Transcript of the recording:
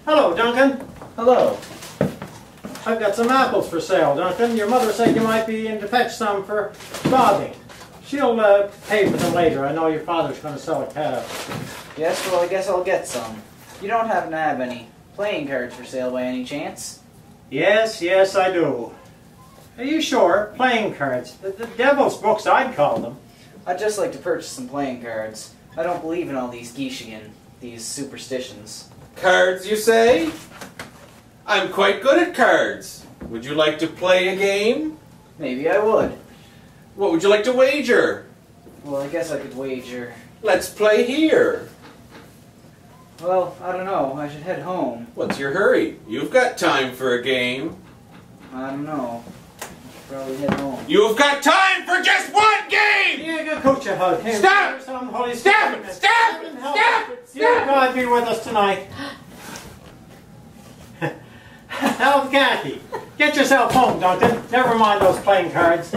Hello, Duncan. Hello. I've got some apples for sale, Duncan. Your mother said you might be in to fetch some for Bobby. She'll pay for them later. I know your father's going to sell a cow. Yes, well, I guess I'll get some. You don't happen to have any playing cards for sale by any chance? Yes, I do. Are you sure? Playing cards. The devil's books, I'd call them. I'd just like to purchase some playing cards. I don't believe in all these geishigan, these superstitions. Cards, you say? I'm quite good at cards. Would you like to play a game? Maybe I would. What would you like to wager? Well, I guess I could wager. Let's play here. Well, I don't know. I should head home. What's your hurry? You've got time for a game. I don't know. I should probably head home. You've got time for just one game! Yeah, go coach a hug. Here, Stop! here's some Holy Stop Spirit. it! Stop it! Stop! Dear God, be with us tonight. Help, Kathy. Get yourself home, Duncan. Never mind those playing cards.